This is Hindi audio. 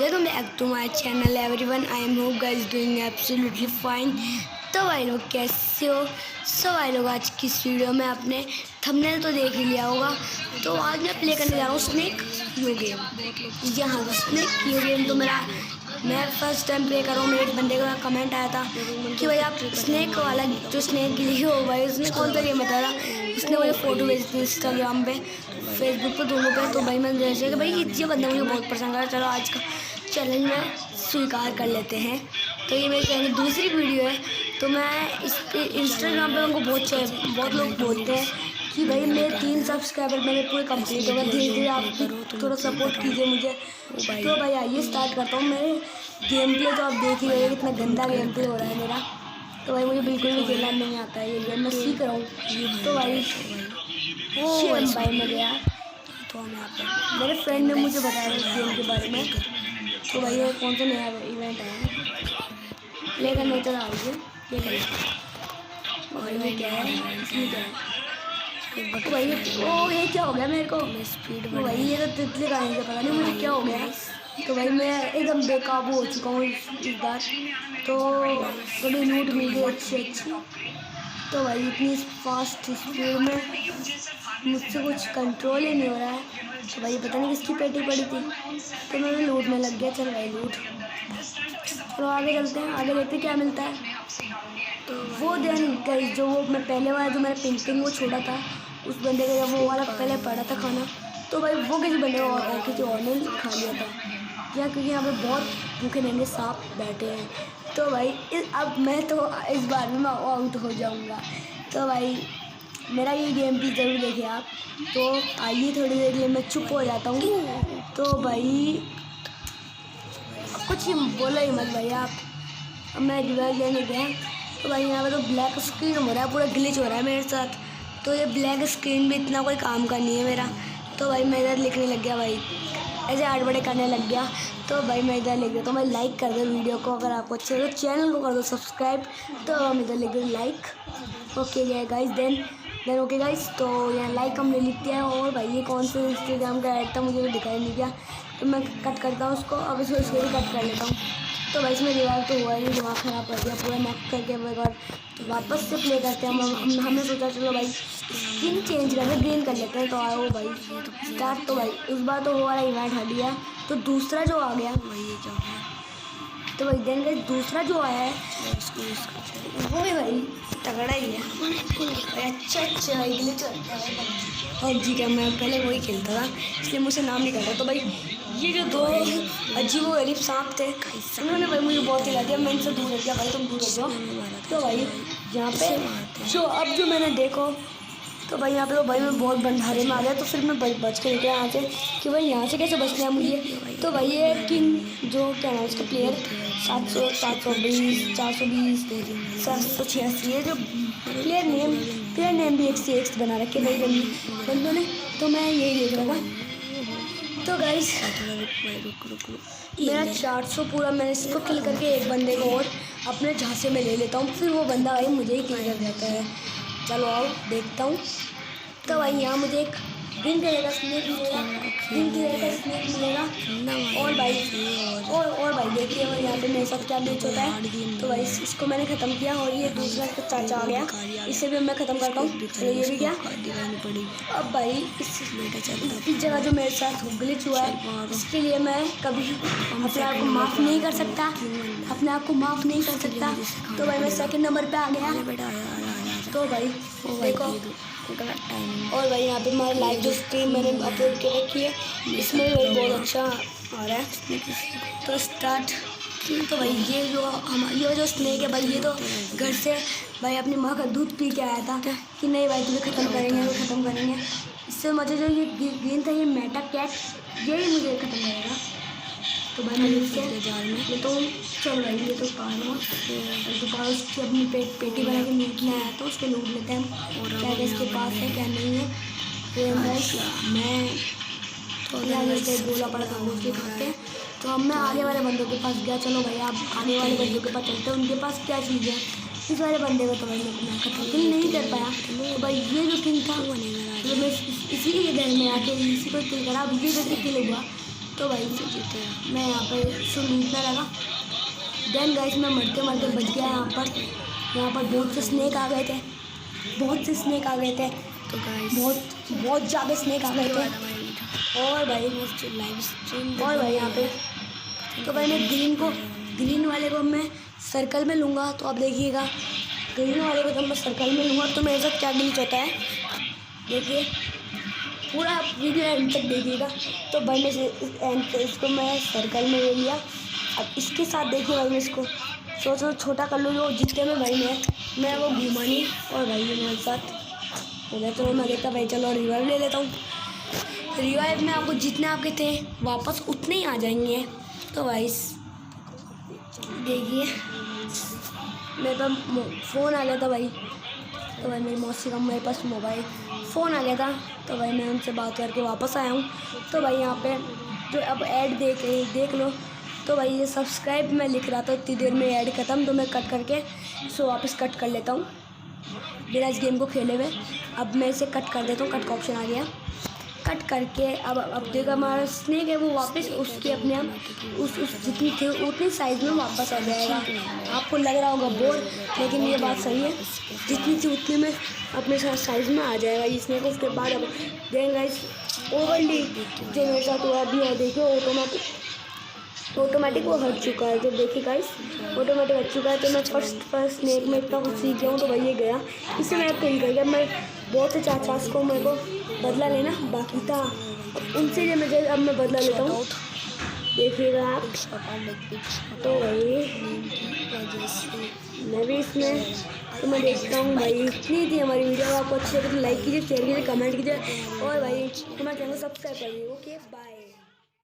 Welcome back to my channel everyone. I am hope guys doing absolutely fine. तो भाई लोग कैसे हो? सो भाई लोग आज की इस वीडियो में आपने थंबनेल तो देख ही लिया होगा। तो आज मैं प्ले करने जा रहा हूँ स्नेक यू गेम। यहाँ का स्नेक यू गेम तो मैं फर्स्ट टाइम प्ले कर रहा हूँ। मेरे एक बंदे का कमेंट आया था कि भाई आप स्नेक वाला जो स्नेक गिली हो भाई उसने कौन सा गेम बताया था। उसने मुझे फ़ोटो भेजी थी इंस्टाग्राम पे, फेसबुक पे, दोनों पे। तो भाई मैंने जैसे कि भाई ये बंदा मुझे बहुत पसंद आया, चलो आज का चैलेंज में स्वीकार कर लेते हैं। तो ये मेरी चैनल की दूसरी वीडियो है। तो मैं इस पे इंस्टाग्राम पे उनको बहुत लोग बोलते हैं कि भाई मेरे 3 सब्सक्राइबर मेरे पूरे कंप्लीट हो गए। धीरे धीरे आप थोड़ा सपोर्ट कीजिए मुझे। तो भाई आइए स्टार्ट करता हूँ। मेरे गेम प्ले तो आप देख ही रहे हैं कितना गंदा गेम प्ले हो रहा है मेरा। तो भाई मुझे बिल्कुल भी खेलना नहीं आता है ये गेम, मैं सीख रहा हूँ। तो भाई भाई मैं गया तो हम यहाँ पे मेरे फ्रेंड ने मुझे बताया इस गेम के बारे में। तो भाई ये कौन सा नया इवेंट है लेकिन नहीं तो आइए और मैं क्या है इसमें क्या है। तो भाई ये क्या हो गया मेरे को स्पीड में भाई, ये तो तितली का नहीं पता नहीं मुझे क्या हो गया। तो भाई मैं एकदम बेकाबू हो चुका हूँ इस बार। तो थोड़ी लूट मिल गई अच्छी। तो भाई इतनी फास्ट स्पीड में मुझसे कुछ कंट्रोल ही नहीं हो रहा है। तो भाई पता नहीं किसकी पेटी पड़ी थी तो मैं भी लूटने लग गया। चल भाई लूट, तो आगे चलते हैं, आगे देखते क्या मिलता है। तो वो दिन गई जो वो मैं पहले वाला जो मैंने पेंटिंग वो छोड़ा था उस बंदे का, जब वो वाला पहले पड़ा था खाना, तो भाई वो किसी बंदे और किसी और ने खा लिया था या क्योंकि यहाँ पे बहुत भूखे नंगे सांप बैठे हैं। तो भाई अब मैं तो इस बार में मैं आउट हो जाऊँगा। तो भाई मेरा ये गेम भी ज़रूर देखिए आप। तो आइए थोड़ी देर के लिए मैं चुप हो जाता हूँ। तो भाई कुछ ही बोला ही मत भाई आप। अब मैं रिवाइव लेने गया। तो भाई यहाँ पे तो ब्लैक स्क्रीन हो रहा है, पूरा ग्लिच हो रहा है मेरे साथ। तो ये ब्लैक स्क्रीन भी इतना कोई काम का नहीं है मेरा। तो भाई मैं इधर लिखने लग गया भाई, ऐसे आठ बड़े करने लग गया। तो भाई मैं इधर लिख गया। तो मैं लाइक कर दो वीडियो को, अगर आपको अच्छा लगे तो चैनल को कर दो सब्सक्राइब। तो हम इधर लिख दो like. Okay guys then okay guys. तो यहाँ लाइक हमने लिख दिया है। और भाई ये कौन से इंस्टाग्राम का ऐड था मुझे तो दिखाई नहीं दिया, तो मैं कट करता हूँ उसको। अब इसको भी कट कर लेता हूँ। तो भाई इसमें रिवाइव तो हुआ ही नहीं, दिमाग ख़राब कर दिया पूरा नॉक करके। एक बार तो वापस से प्ले करते हैं हमने सोचा चलो भाई स्किन चेंज करके ग्रीन कर लेते हैं। तो आओ भाई स्टार्ट। तो भाई उस बार तो वो वाला इवेंट हट गया। तो दूसरा जो आ गया तो भाई देन गाइस दूसरा जो आया है वो भी भाई तगड़ा ही है। अच्छा और जी क्या मैं पहले वही खेलता था इसलिए मुझसे नाम नहीं करता। तो भाई ये जो दो अजीब व गरीब सांप थे उन्होंने भाई मुझे बहुत हिला दिया। मैं इनसे दूर हो गया, भाई तुम दूर हो जाओ। तो भाई यहाँ पे जो मैंने देखो तो भाई यहाँ पे तो भाई मैं बहुत भंडारे में आ गया। तो फिर मैं बच के निकला यहाँ से कि भाई यहाँ से कैसे बचना है मुझे। तो भाई ये किंग जो क्या नाम उसका प्लेयर 720 420 786 ये जो प्लेयर नेम भी एक बना रखे भाई बंदों ने। तो मैं यही देख रहा था। तो गाइस मेरा 400 पूरा, मैं इसको किल करके एक बंदे को और अपने झांसे में ले लेता हूँ। फिर वो बंदा भाई मुझे ही किल कर देता है। चलो आओ देखता हूँ। तो भाई यहाँ मुझे एक ग्रीन कलर का स्नेक मिलेगा। और भाई देखिए और यहाँ पे मेरे साथ क्या बीच होता है। तो भाई इसको मैंने ख़त्म किया और ये दूसरा चाचा आ गया, इसे भी मैं ख़त्म करता हूँ। चलो ये भी क्या। अब भाई इस जगह जो मेरे साथ ग्लिच हुआ है इसके लिए मैं कभी अपने आप को माफ़ नहीं कर सकता, तो भाई मैं सेकंड नंबर पे आ गया। तो भाई देखो और भाई यहाँ पे हमारा लाइव जो स्ट्रीम मैंने अपलोड कर रखी है इसमें भी भाई बहुत अच्छा आ रहा है। तो स्टार्ट। तो भाई ये जो स्नेक है भाई ये तो घर से भाई अपनी माँ का दूध पी के आया था कि नहीं भाई तुझे ख़त्म करेंगे। इससे मुझे जो ये गेंद था ये मेटा कैट यही मुझे ख़त्म करेगा। तो भाई मैं ये तो चल भाई ये तो दोबारा उसकी अपनी पेटी बना के लूटने आया तो उसको लूट लेते हैं और क्या इसके पास है क्या नहीं है। फिर मैं तो गोला पड़ा था उसके खाते हैं। तो अब मैं आगे वाले बंदों के पास गया। चलो भाई आप आगे वाले बंदों के पास चलते हैं, उनके पास क्या चीज़ है। इस वाले बंदे को तो भाई मैं ख़त्म किल नहीं कर पाया। तो भाई ये जो किल था तो मैं इसी के घर में आके इसी को किल करा। अब ये जैसे किल हुआ तो भाई मैं यहाँ पे इसको लूटने लगा। देन गाइस मैं मरते मरते बच गया यहाँ पर बहुत से स्नेक आ गए थे, तो गाइस बहुत ज़्यादा स्नेक आ गए थे। और भाई यहाँ पे तो भाई मैं ग्रीन वाले को मैं सर्कल में लूँगा। तो आप देखिएगा ग्रीन वाले को जब मैं सर्कल में लूँगा तो मेरे साथ क्या ग्लिच होता है, देखिए पूरा वीडियो एंड तक देखिएगा। तो भाई मैं इसको मैं सर्कल में ले लिया। अब इसके साथ देखिए भाई मैं इसको सोचो छोटा कर लूँ, जो जितने में भाई मैं वो घूमा नहीं। और भाई ये मेरे साथ हो गया। तो मैं देखता भाई चलो रिवाइव ले लेता हूँ। रिवाइव में आपको जितने आपके थे वापस उतने ही आ जाएंगे। तो भाई देखिए मेरे पास फ़ोन आ गया था भाई। तो भाई मेरी मौसी का मेरे पास मोबाइल फ़ोन आ गया था। तो भाई मैं उनसे बात करके वापस आया हूँ। तो भाई यहाँ पे जो अब ऐड देख लो। तो भाई ये सब्सक्राइब मैं लिख रहा था, इतनी देर में ऐड ख़त्म। तो मैं कट करके इसको वापस कट कर लेता हूँ बिना इस गेम को खेले हुए। अब मैं इसे कट कर देता हूँ, कट का ऑप्शन आ गया। कट करके अब देखो हमारा स्नेक है वो वापस उसके अपने आप उस जितनी थी उतनी साइज़ में वापस आ जाएगा। आपको लग रहा होगा बोर, लेकिन ये बात सही है, जितनी थी उतनी में अपने साइज़ में आ जाएगा ये स्नेक। उसके बाद अब देंगे इस ओवरली जो मेरे साथ हुआ अभी है, देखिए ऑटोमेटिक वो हट चुका है। जब देखिए गाइस ऑटोमेटिक हट चुका है। तो मैं फर्स्ट स्नेक में इतना कुछ सीख गया हूँ। तो भाई ये गया, इससे मैं आपको यही गया। मैं बहुत से चाचास को मेरे को बदला लेना बाकी था, उनसे जो मुझे अब मैं बदला लेता हूँ, देखिएगा आप। तो भाई मैं भी इसमें तो मैं देखता हूँ भाई। इतनी थी हमारी वीडियो, आपको अच्छी लगे तो लाइक कीजिए, शेयर कीजिए, कमेंट कीजिए और भाई हमारे चैनल को सब्सक्राइब करिए। Okay bye.